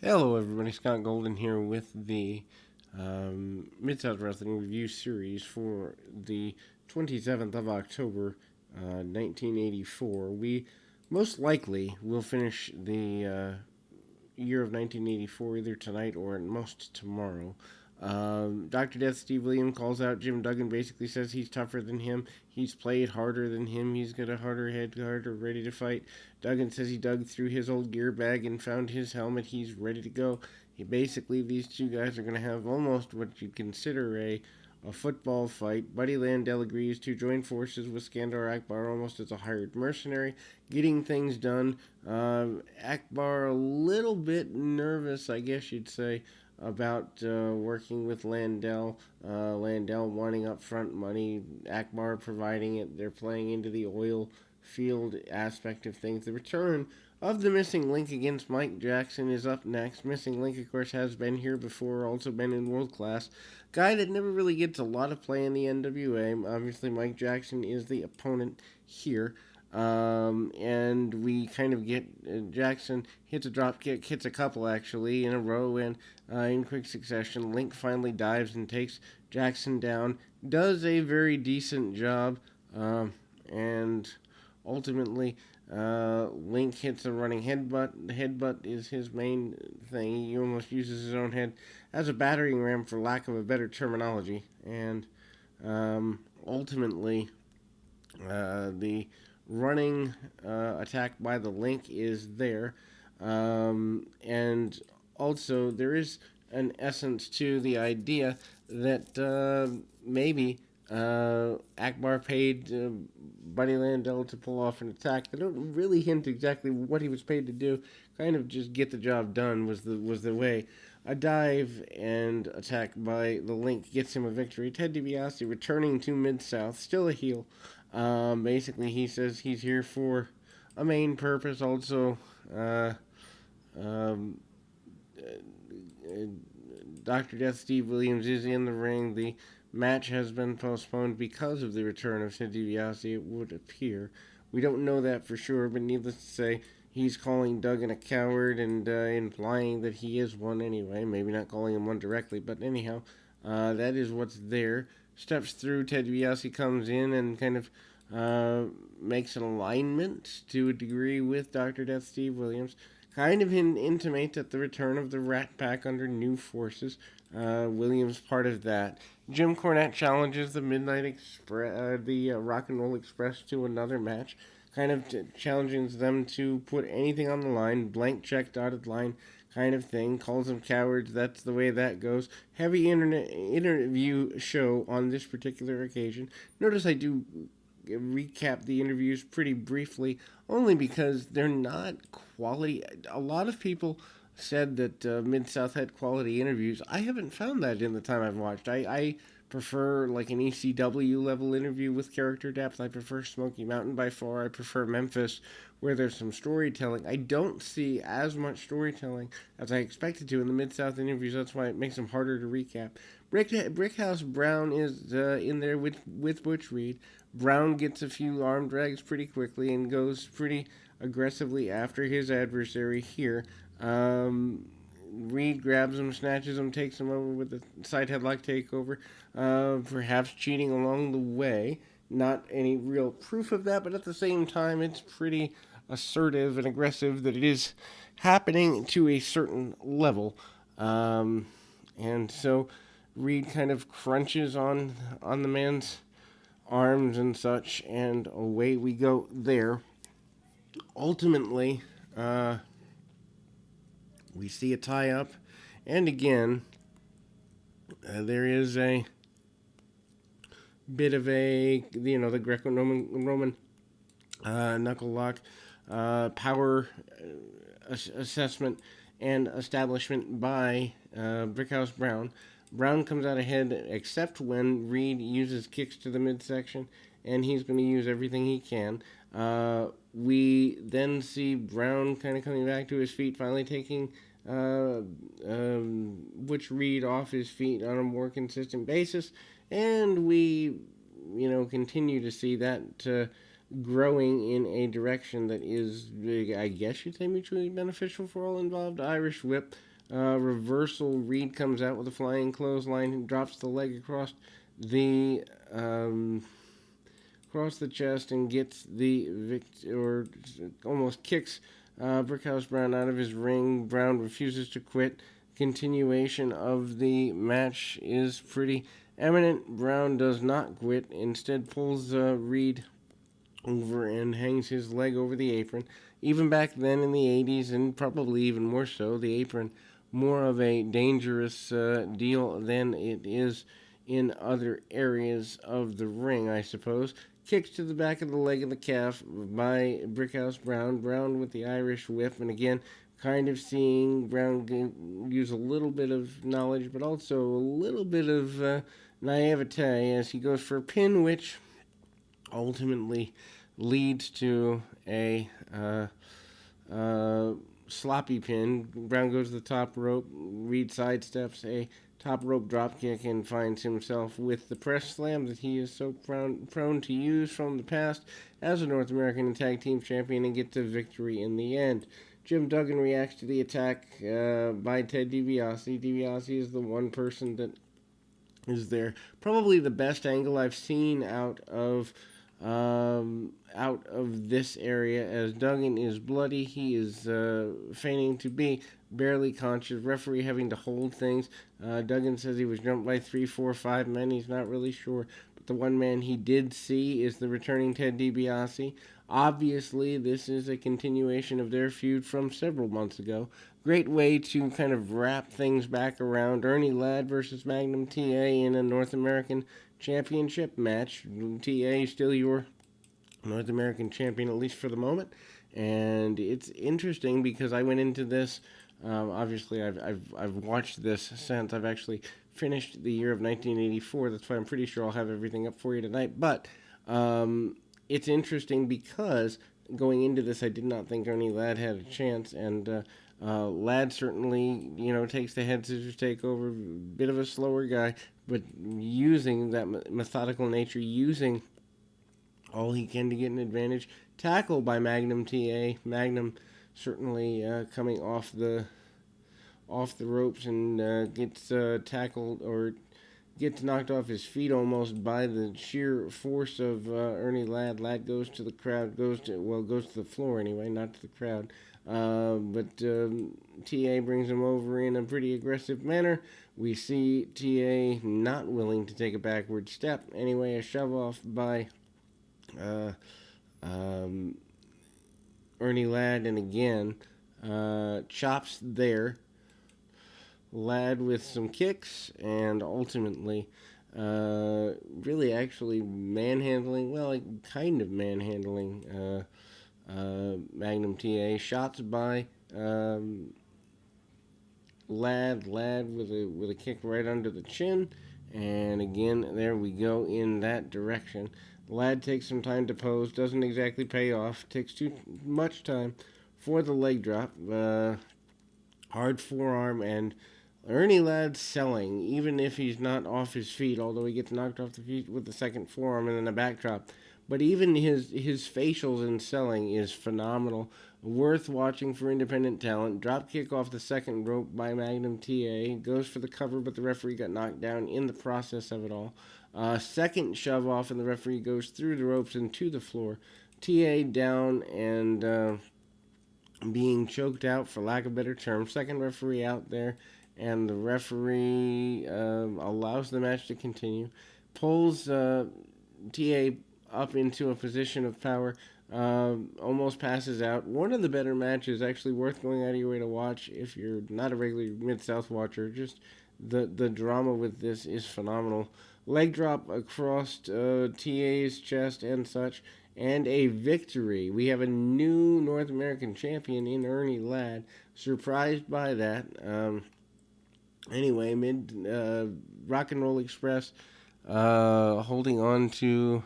Hello, everybody. Scott Golden here with the Mid-South Wrestling Review Series for the 27th of October, 1984. We most likely will finish the year of 1984 either tonight or at most tomorrow. Dr. Death Steve Williams calls out Jim Duggan, basically says he's tougher than him. He's played harder than him. He's got a harder head, harder ready to fight. Duggan says he dug through his old gear bag and found his helmet. He's ready to go. Basically, these two guys are going to have almost what you'd consider a football fight. Buddy Landel agrees to join forces with Skandar Akbar almost as a hired mercenary, getting things done. Akbar a little bit nervous, I guess you'd say, about working with Landel. Landel wanting upfront money, Akbar providing it. They're playing into the oil field aspect of things. The return of the Missing Link against Mike Jackson is up next. Missing Link, of course, has been here before, also been in World Class. Guy that never really gets a lot of play in the NWA. Obviously, Mike Jackson is the opponent here. And we kind of get Jackson hits a drop kick, hits a couple actually in a row, and in quick succession, Link finally dives and takes Jackson down. Does a very decent job, and ultimately, Link hits a running headbutt. The headbutt is his main thing. He almost uses his own head as a battering ram, for lack of a better terminology, and ultimately, the running attack by the Link is there. And also, there is an essence to the idea that maybe Akbar paid Buddy Landel to pull off an attack. They don't really hint exactly what he was paid to do. Kind of just get the job done was the way. A dive and attack by the Link gets him a victory. Ted DiBiase returning to Mid-South, still a heel. Basically, he says he's here for a main purpose. Also, um, Dr. Death Steve Williams is in the ring. The match has been postponed because of the return of Ted DiBiase, it would appear. We don't know that for sure, but needless to say, he's calling Duggan a coward and implying that he is one anyway. Maybe not calling him one directly, but anyhow, that is what's there. Steps through, Ted DiBiase comes in and kind of makes an alignment to a degree with Dr. Death Steve Williams. Kind of intimates at the return of the Rat Pack under new forces. Williams part of that. Jim Cornette challenges the Midnight Express, the Rock and Roll Express to another match. Kind of challenges them to put anything on the line, blank check, dotted line kind of thing. Calls them cowards. That's the way that goes. Heavy interview show on this particular occasion. Notice I do recap the interviews pretty briefly, only because they're not quality. A lot of people said that Mid-South had quality interviews. I haven't found that in the time I've watched. I prefer like an ECW level interview with character depth. I prefer Smoky Mountain by far. I prefer Memphis, where there's some storytelling. I don't see as much storytelling as I expected to in the Mid-South interviews. That's why it makes them harder to recap. Brickhouse Brown is in there with Butch Reed. Brown gets a few arm drags pretty quickly and goes pretty aggressively after his adversary here. Reed grabs him, snatches him, takes him over with a side headlock takeover, perhaps cheating along the way. Not any real proof of that, but at the same time, it's pretty assertive and aggressive that it is happening to a certain level. And so Reed kind of crunches on the man's arms and such, and away we go there. Ultimately, we see a tie-up, and again, there is a bit of a, the Greco-Roman knuckle lock, power assessment and establishment by Brickhouse Brown. Brown comes out ahead, except when Reed uses kicks to the midsection, and he's going to use everything he can. We then see Brown kind of coming back to his feet, finally taking Butch Reed off his feet on a more consistent basis, and we, continue to see that growing in a direction that is, I guess you'd say, mutually beneficial for all involved. Irish whip reversal. Reed comes out with a flying clothesline and drops the leg the um, across the chest and gets or almost kicks Brickhouse Brown out of his ring. Brown refuses to quit. Continuation of the match is pretty eminent. Brown does not quit. Instead, pulls Reed over and hangs his leg over the apron. Even back then in the 80s, and probably even more so, the apron more of a dangerous deal than it is in other areas of the ring, I suppose. Kicks to the back of the leg of the calf by Brickhouse Brown. Brown with the Irish whip, and again, kind of seeing Brown use a little bit of knowledge, but also a little bit of naivete as he goes for a pin, which ultimately leads to a sloppy pin. Brown goes to the top rope. Reed sidesteps a top rope dropkick and finds himself with the press slam that he is so prone to use from the past as a North American Tag Team Champion and gets a victory in the end. Jim Duggan reacts to the attack by Ted DiBiase. DiBiase is the one person that is there. Probably the best angle I've seen out of this area, as Duggan is bloody. He is feigning to be barely conscious. Referee having to hold things. Duggan says he was jumped by 3, 4, 5 men. He's not really sure. But the one man he did see is the returning Ted DiBiase. Obviously, this is a continuation of their feud from several months ago. Great way to kind of wrap things back around. Ernie Ladd versus Magnum TA in a North American Championship match. TA still your North American champion, at least for the moment. And it's interesting because I went into this. Obviously, I've watched this since I've actually finished the year of 1984. That's why I'm pretty sure I'll have everything up for you tonight. But it's interesting because going into this, I did not think Ernie Ladd had a chance, and Ladd certainly, takes the head scissors takeover. Bit of a slower guy, but using that methodical nature, using all he can to get an advantage. Tackle by Magnum TA. Magnum certainly coming off the ropes and gets tackled or gets knocked off his feet almost by the sheer force of Ernie Ladd. Ladd goes to the crowd, goes to the floor anyway, not to the crowd. But TA brings him over in a pretty aggressive manner. We see TA not willing to take a backward step. Anyway, a shove off by Ernie Ladd, and again, chops there. Ladd with some kicks, and ultimately, really actually manhandling, kind of manhandling Magnum TA. Shots by Ladd with a kick right under the chin, and again, there we go in that direction. Ladd takes some time to pose, doesn't exactly pay off, takes too much time for the leg drop. Hard forearm, and Ernie Ladd selling, even if he's not off his feet, although he gets knocked off the feet with the second forearm and then a backdrop. But even his facials in selling is phenomenal. Worth watching for independent talent. Drop kick off the second rope by Magnum TA. Goes for the cover, but the referee got knocked down in the process of it all. Second shove off, and the referee goes through the ropes and to the floor. TA down and being choked out, for lack of a better term. Second referee out there, and the referee allows the match to continue. Pulls TA up into a position of power. Almost passes out. One of the better matches, actually worth going out of your way to watch if you're not a regular Mid-South watcher. Just the drama with this is phenomenal. Leg drop across TA's chest and such, and a victory. We have a new North American champion in Ernie Ladd. Surprised by that. Anyway, Rock and Roll Express holding on to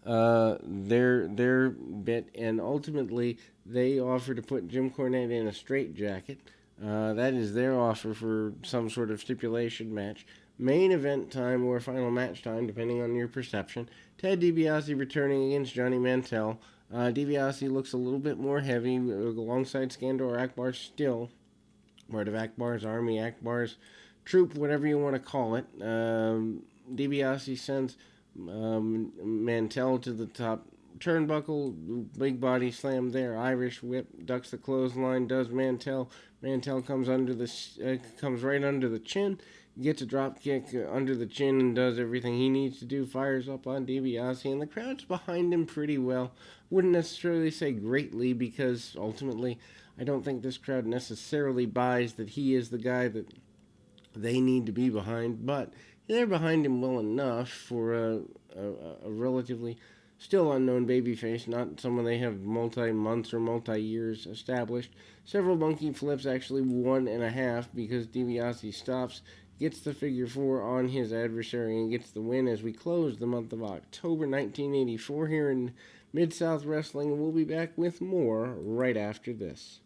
their bit, and ultimately they offer to put Jim Cornette in a straitjacket. That is their offer for some sort of stipulation match. Main event time or final match time, depending on your perception. Ted DiBiase returning against Johnny Mantell. DiBiase looks a little bit more heavy alongside Skandor Akbar still. part of Akbar's army, Akbar's troop, whatever you want to call it. DiBiase sends Mantell to the top turnbuckle, big body slam there. Irish whip, ducks the clothesline, does Mantell. Mantell comes comes right under the chin, gets a drop kick under the chin, and does everything he needs to do. Fires up on DiBiase, and the crowd's behind him pretty well. Wouldn't necessarily say greatly, because ultimately, I don't think this crowd necessarily buys that he is the guy that they need to be behind, but they're behind him well enough for a relatively still unknown babyface, not someone they have multi-months or multi-years established. Several monkey flips, actually 1.5, because DiBiase stops, gets the figure 4 on his adversary, and gets the win as we close the month of October 1984 here in Mid-South Wrestling. And we'll be back with more right after this.